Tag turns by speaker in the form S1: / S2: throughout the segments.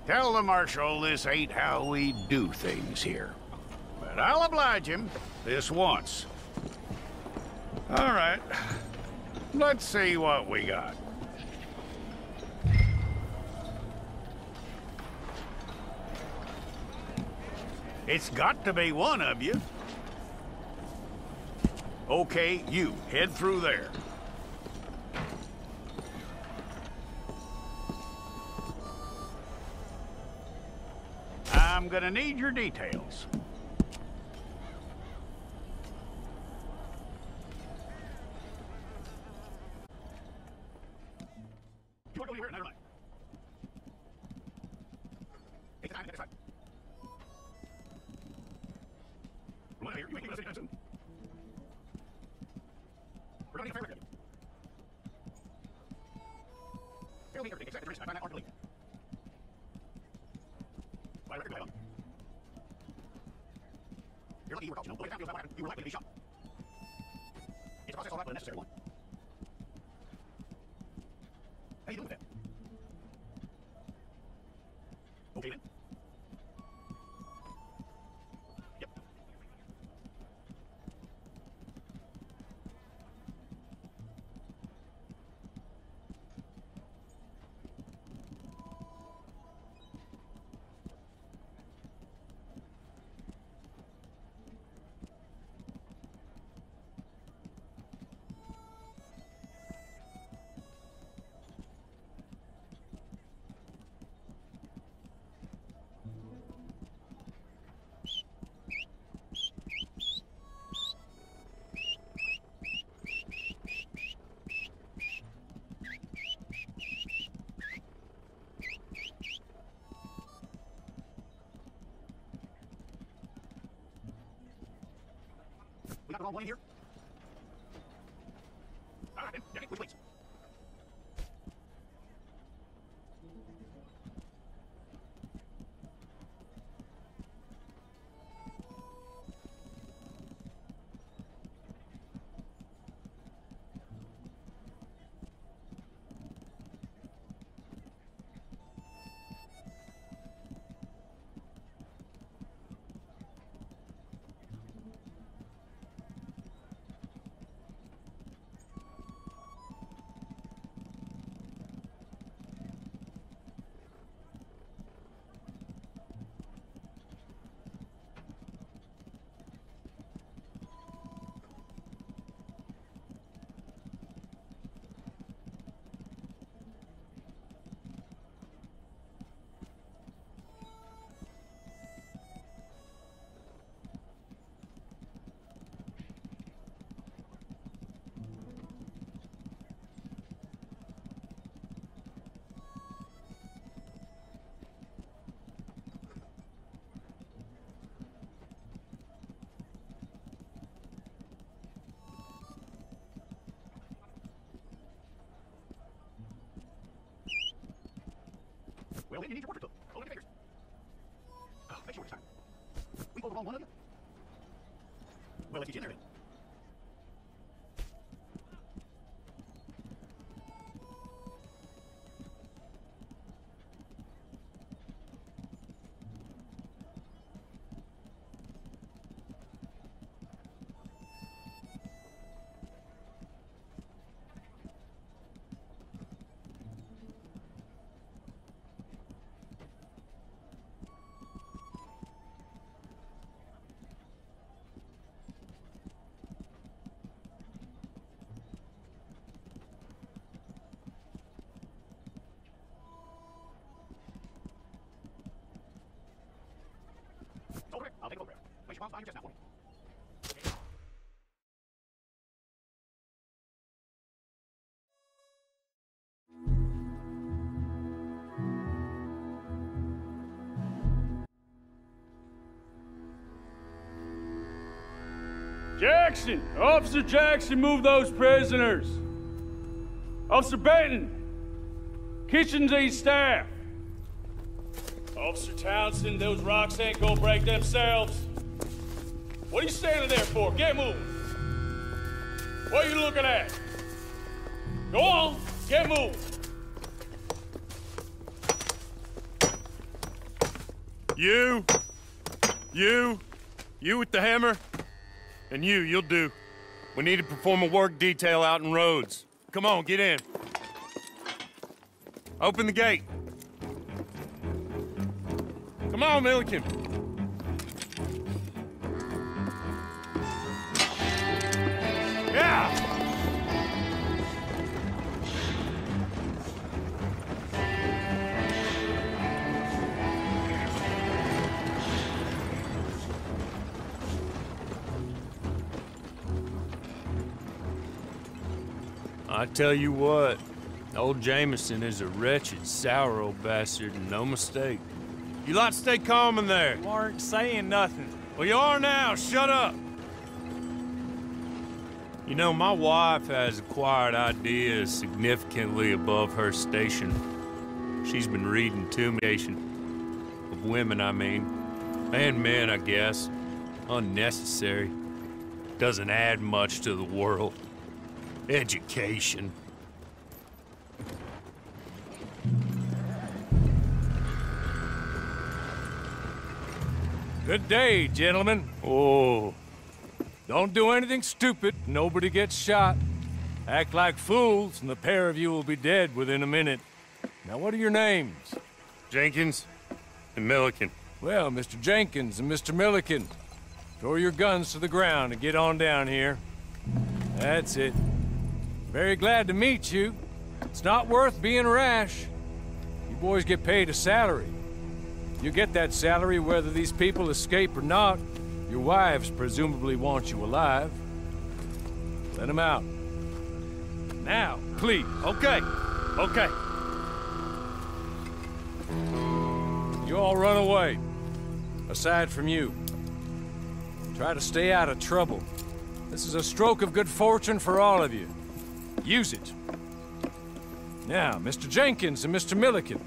S1: Tell the Marshal this ain't how we do things here. But I'll oblige him this once. All right. Let's see what we got. It's got to be one of you. Okay, you head through there. I'm gonna need your details. You want to go anywhere? Never mind. Take the time, get this side. Come on here, you ain't gonna sit down soon. We're gonna need a fair record. Tell me everything except the drinks I find that hard to believe. Why record do I have on? You're lucky you were caught, you know. The way that feels about what happened, you were likely to be shot. It's a process all right, but a necessary one. How you doing with that? Okay then. Yep. We got the wrong one in here? All right, then. Jackie, which please? Well, then you need your portrait tool. Oh, look at your fingers. Oh, make sure this time. We pulled the wrong one of you. Well, let's get you in there then. Okay, I'll take a photograph. Make sure I'll find your chest now for me.
S2: Jackson! Officer Jackson, move those prisoners! Officer Benton! Kitchens and staff! Officer Townsend, those rocks ain't gonna break themselves. What are you standing there for? Get moving! What are you looking at? Go on, get moving!
S3: You with the hammer, and you'll do. We need to perform a work detail out in Rhodes. Come on, get in. Open the gate. Come on, Milliken. Yeah! I tell you what, old Jameson is a wretched, sour old bastard, and no mistake. You lot stay calm in there.
S4: You aren't saying nothing.
S3: Well, you are now. Shut up. You know, my wife has acquired ideas significantly above her station. She's been reading to me, of women, I mean. And men, I guess. Unnecessary. Doesn't add much to the world. Education.
S4: Good day, gentlemen.
S3: Oh.
S4: Don't do anything stupid. Nobody gets shot. Act like fools, and the pair of you will be dead within a minute. Now, what are your names?
S3: Jenkins and Milliken.
S4: Well, Mr. Jenkins and Mr. Milliken, throw your guns to the ground and get on down here. That's it. Very glad to meet you. It's not worth being rash. You boys get paid a salary. You get that salary whether these people escape or not. Your wives presumably want you alive. Let them out. Now, please.
S3: Okay. Okay.
S4: You all run away. Aside from you. Try to stay out of trouble. This is a stroke of good fortune for all of you. Use it. Now, Mr. Jenkins and Mr. Milliken,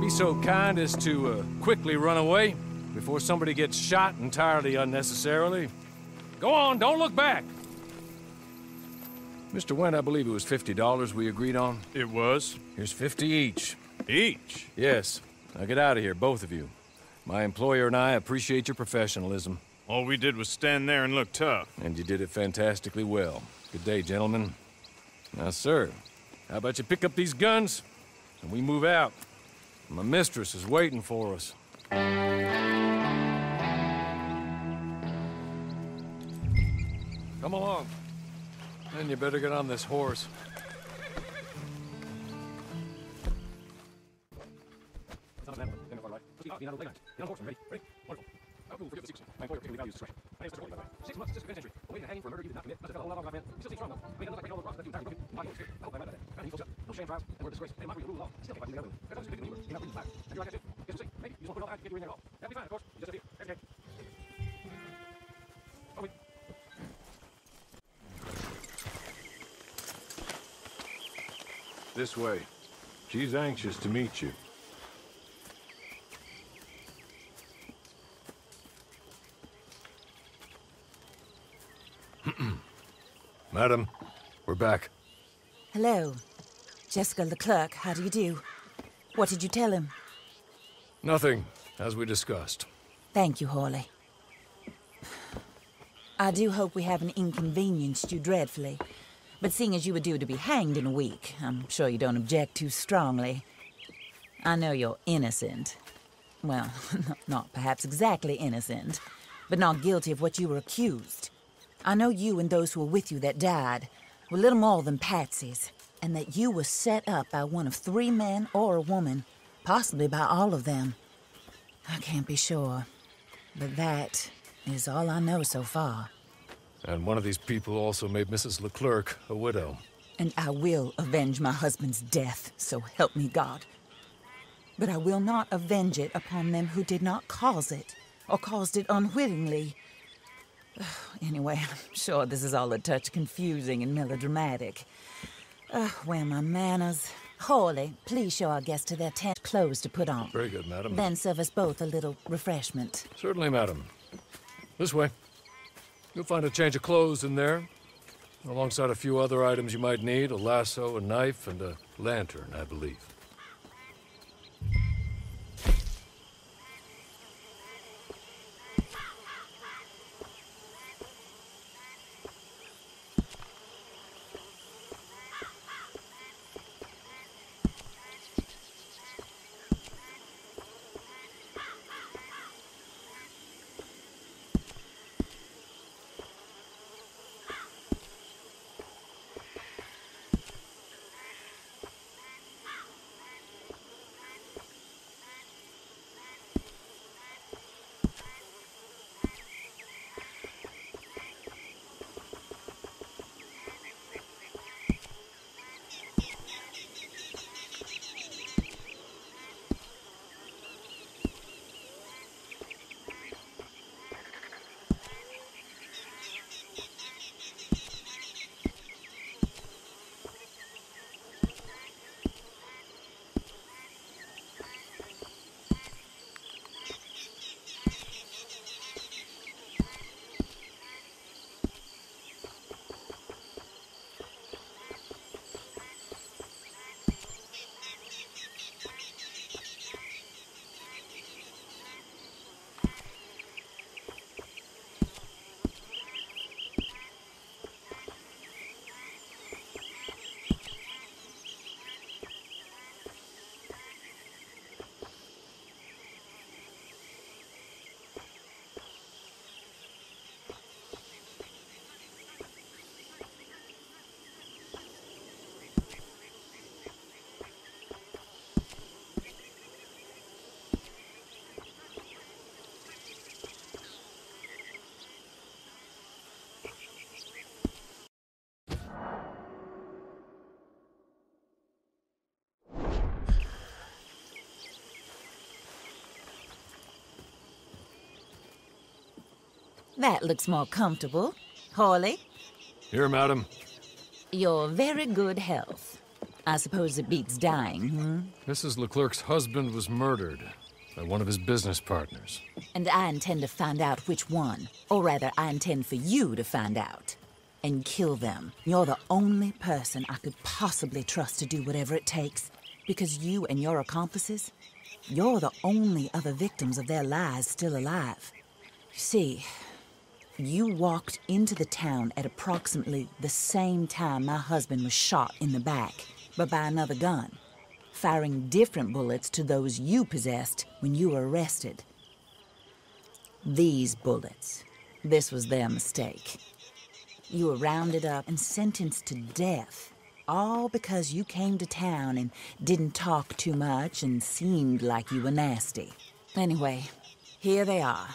S4: be so kind as to quickly run away before somebody gets shot entirely unnecessarily. Go on, don't look back. Mr. Wendt, I believe it was $50 we agreed on.
S3: It was.
S4: Here's 50 each.
S3: Each?
S4: Yes. Now get out of here, both of you. My employer and I appreciate your professionalism.
S3: All we did was stand there and look tough.
S4: And you did it fantastically well. Good day, gentlemen. Now, sir, how about you pick up these guns and we move out? My mistress is waiting for us. Come along. Then you better get on this horse. This way. She's anxious to meet you. Madam, we're back.
S5: Hello. Jessica Leclerc, how do you do? What did you tell him?
S4: Nothing, as we discussed.
S5: Thank you, Hawley. I do hope we haven't inconvenienced you dreadfully. But seeing as you were due to be hanged in a week, I'm sure you don't object too strongly. I know you're innocent. Well, not perhaps exactly innocent, but not guilty of what you were accused. I know you and those who were with you that died were little more than patsies, and that you were set up by one of 3 men or a woman, possibly by all of them. I can't be sure, but that is all I know so far.
S4: And one of these people also made Mrs. Leclerc a widow.
S5: And I will avenge my husband's death, so help me God. But I will not avenge it upon them who did not cause it, or caused it unwittingly. Anyway, I'm sure this is all a touch confusing and melodramatic. Where are my manners? Hawley, please show our guests to their tent clothes to put on.
S4: Very good, madam.
S5: Then serve us both a little refreshment.
S4: Certainly, madam. This way. You'll find a change of clothes in there, alongside a few other items you might need, a lasso, a knife, and a lantern, I believe.
S5: That looks more comfortable. Hawley,
S4: Here, madam.
S5: your very good health. I suppose it beats dying, hmm?
S4: Mrs. Leclerc's husband was murdered by one of his business partners.
S5: And I intend to find out which one. Or rather, I intend for you to find out. And kill them. You're the only person I could possibly trust to do whatever it takes. Because you and your accomplices, you're the only other victims of their lies still alive. You see, you walked into the town at approximately the same time my husband was shot in the back, but by another gun, firing different bullets to those you possessed when you were arrested. These bullets, this was their mistake. You were rounded up and sentenced to death, all because you came to town and didn't talk too much and seemed like you were nasty. Anyway, here they are,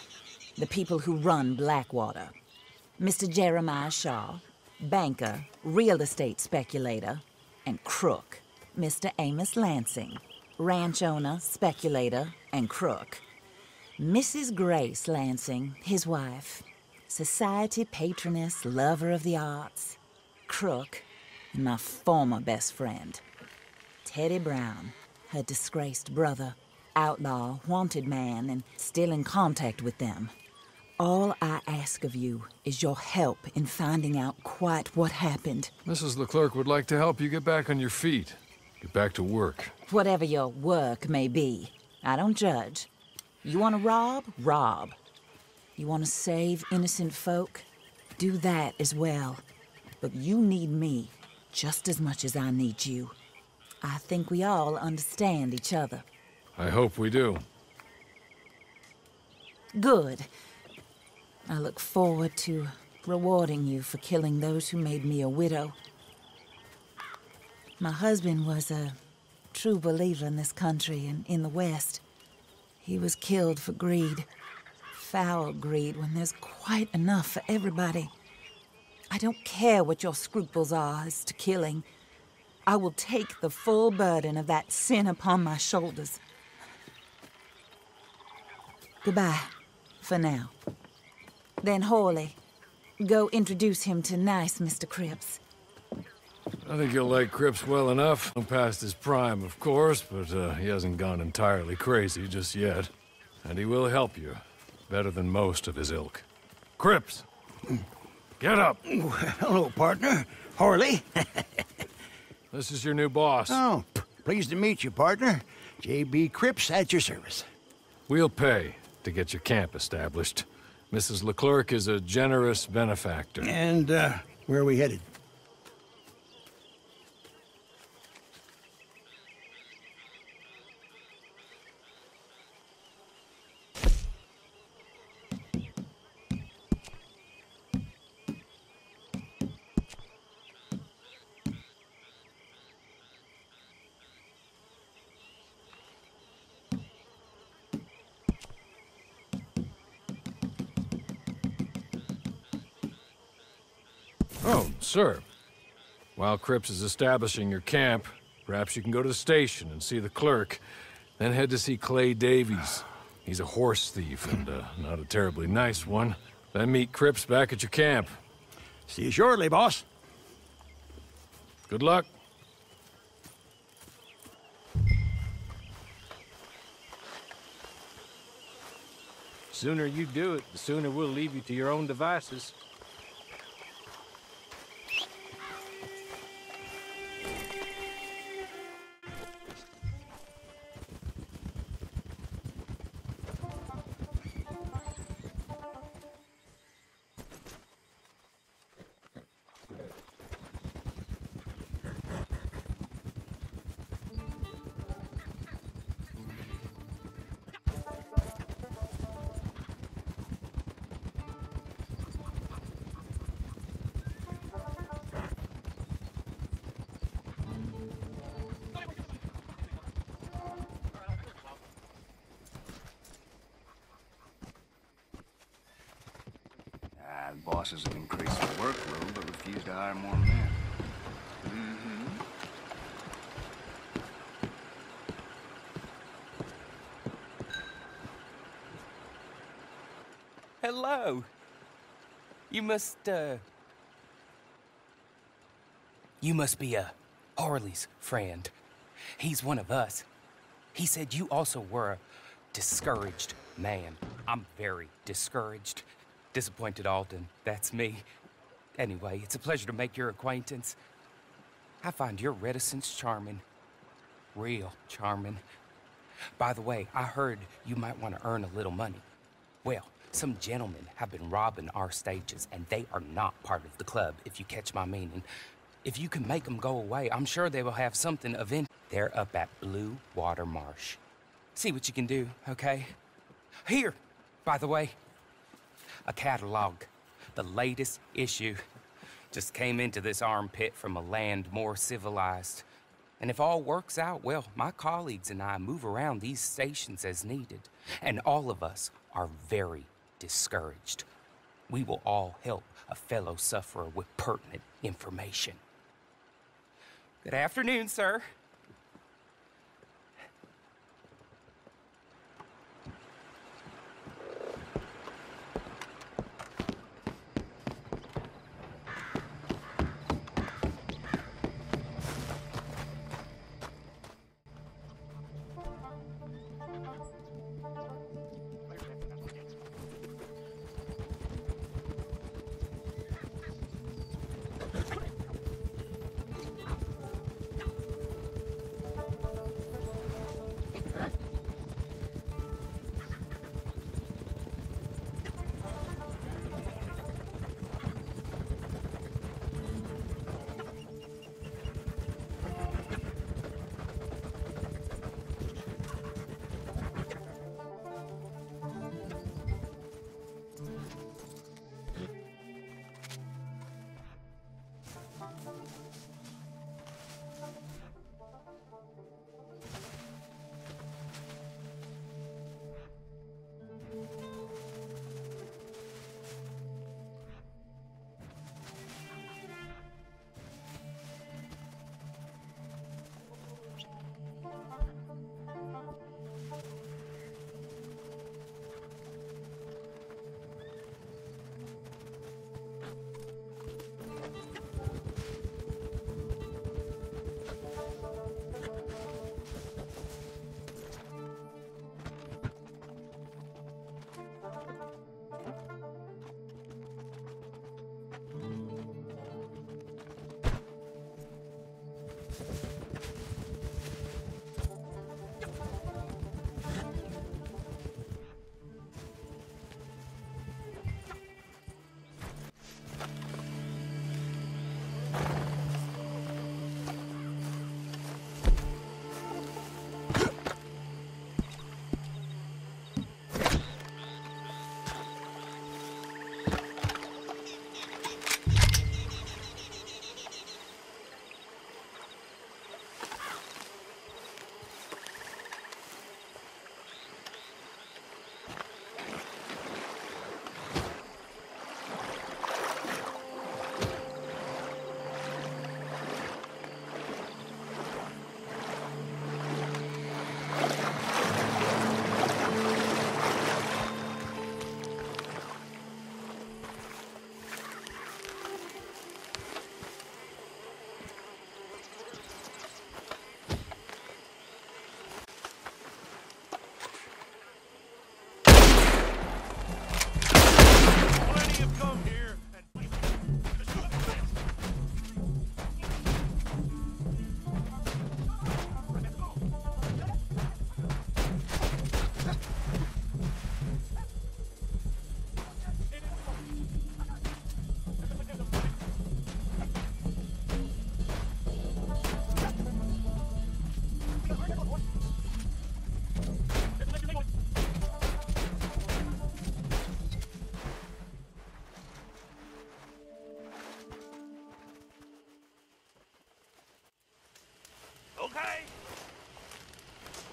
S5: the people who run Blackwater. Mr. Jeremiah Shaw, banker, real estate speculator, and crook. Mr. Amos Lansing, ranch owner, speculator, and crook. Mrs. Grace Lansing, his wife, society patroness, lover of the arts, crook, and my former best friend. Teddy Brown, her disgraced brother, outlaw, wanted man, and still in contact with them. All I ask of you is your help in finding out quite what happened.
S4: Mrs. Leclerc would like to help you get back on your feet. Get back to work.
S5: Whatever your work may be, I don't judge. You want to rob? Rob. You want to save innocent folk? Do that as well. But you need me just as much as I need you. I think we all understand each other.
S4: I hope we do.
S5: Good. I look forward to rewarding you for killing those who made me a widow. My husband was a true believer in this country and in the West. He was killed for greed. Foul greed when there's quite enough for everybody. I don't care what your scruples are as to killing. I will take the full burden of that sin upon my shoulders. Goodbye, for now. Then Hawley, go introduce him to nice Mr. Cripps.
S4: I think you'll like Cripps well enough. Past his prime, of course, but he hasn't gone entirely crazy just yet. And he will help you, better than most of his ilk. Cripps! Get up!
S1: Hello, partner. Hawley.
S4: This is your new boss.
S1: Oh, pleased to meet you, partner. J.B. Cripps at your service.
S4: We'll pay to get your camp established. Mrs. Leclerc is a generous benefactor.
S1: And, where are we headed?
S4: Oh, sir. While Cripps is establishing your camp, perhaps you can go to the station and see the clerk, then head to see Clay Davies. He's a horse thief and not a terribly nice one. Then meet Cripps back at your camp.
S1: See you shortly, boss.
S4: Good luck.
S3: Sooner you do it, the sooner we'll leave you to your own devices.
S6: The bosses have increased the workload, but refuse to hire more men.
S7: Hello. You must be Harley's friend. He's one of us. He said you also were a discouraged man. I'm very discouraged. Disappointed Alden, that's me. Anyway, it's a pleasure to make your acquaintance. I find your reticence charming. Real charming. By the way, I heard you might want to earn a little money. Well, some gentlemen have been robbing our stages, and they are not part of the club, if you catch my meaning. If you can make them go away, I'm sure they will have something of interest. They're up at Blue Water Marsh. See what you can do, okay? Here, by the way, a catalog. The latest issue. Just came into this armpit from a land more civilized. And if all works out, well, my colleagues and I move around these stations as needed. And all of us are very discouraged. We will all help a fellow sufferer with pertinent information. Good afternoon, sir.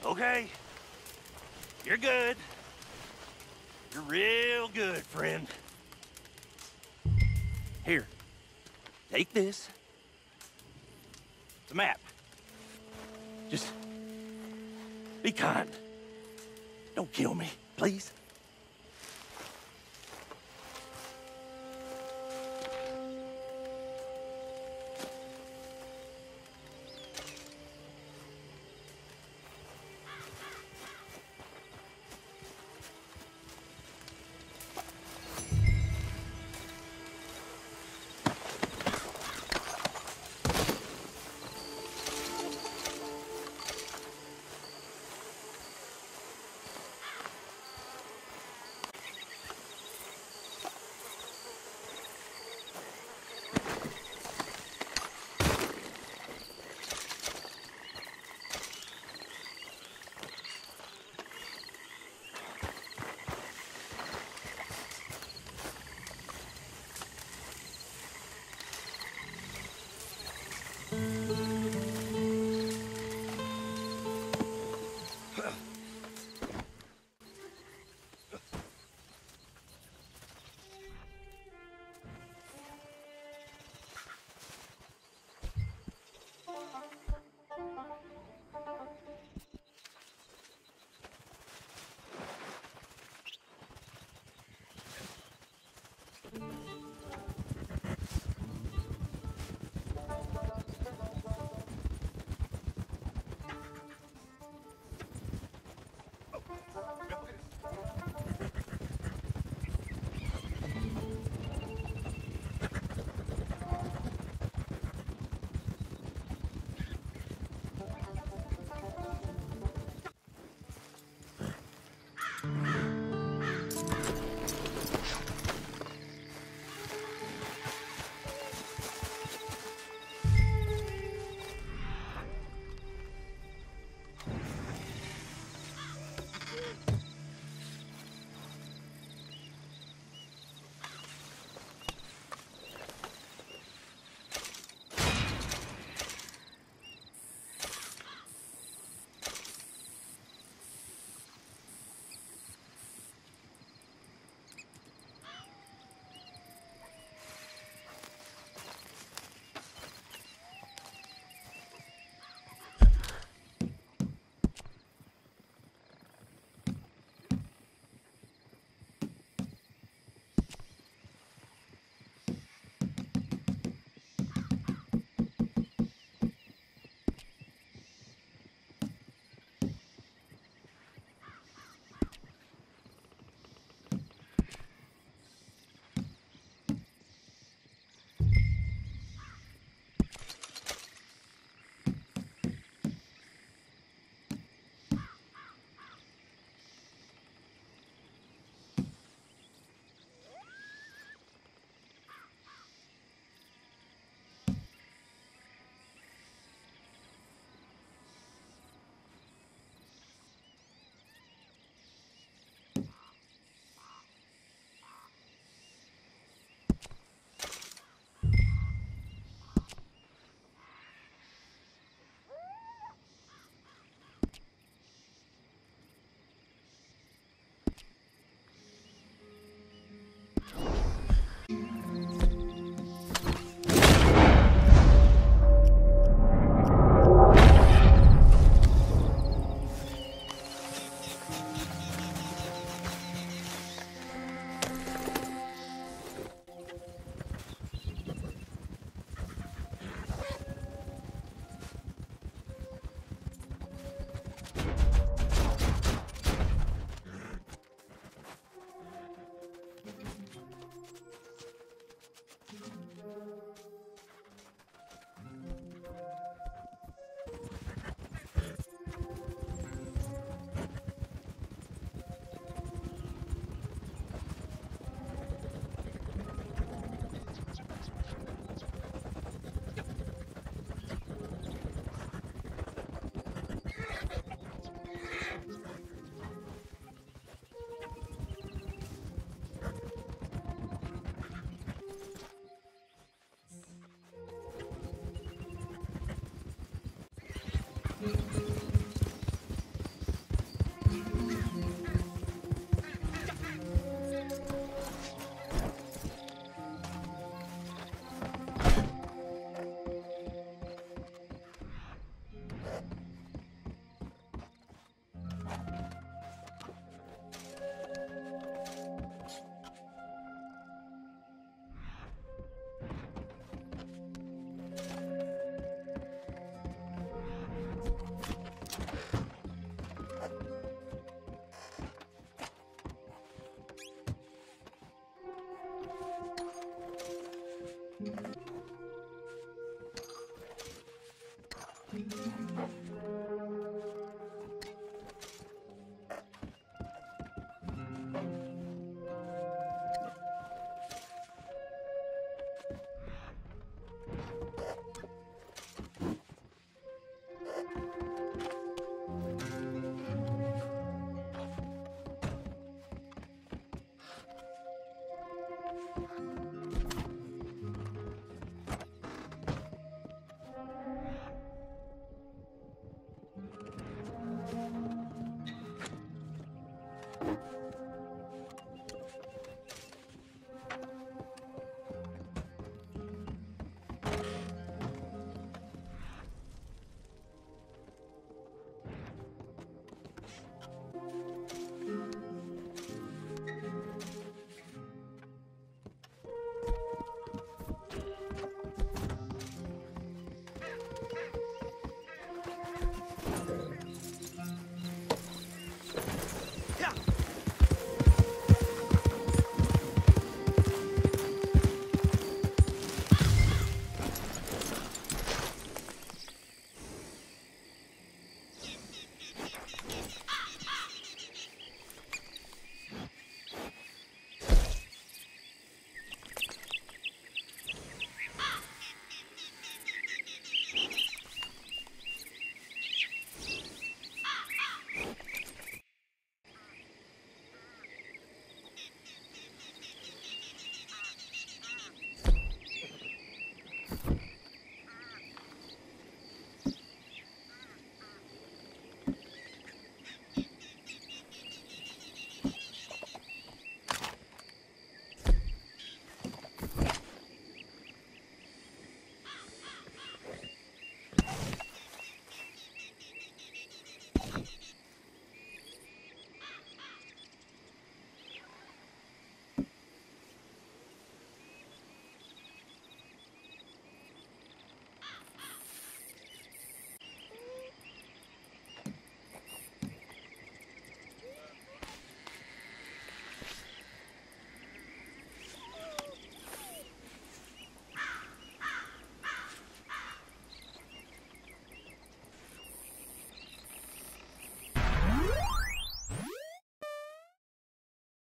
S8: Okay. You're good. You're real good, friend. Here. Take this. It's a map. Just be kind. Don't kill me, please.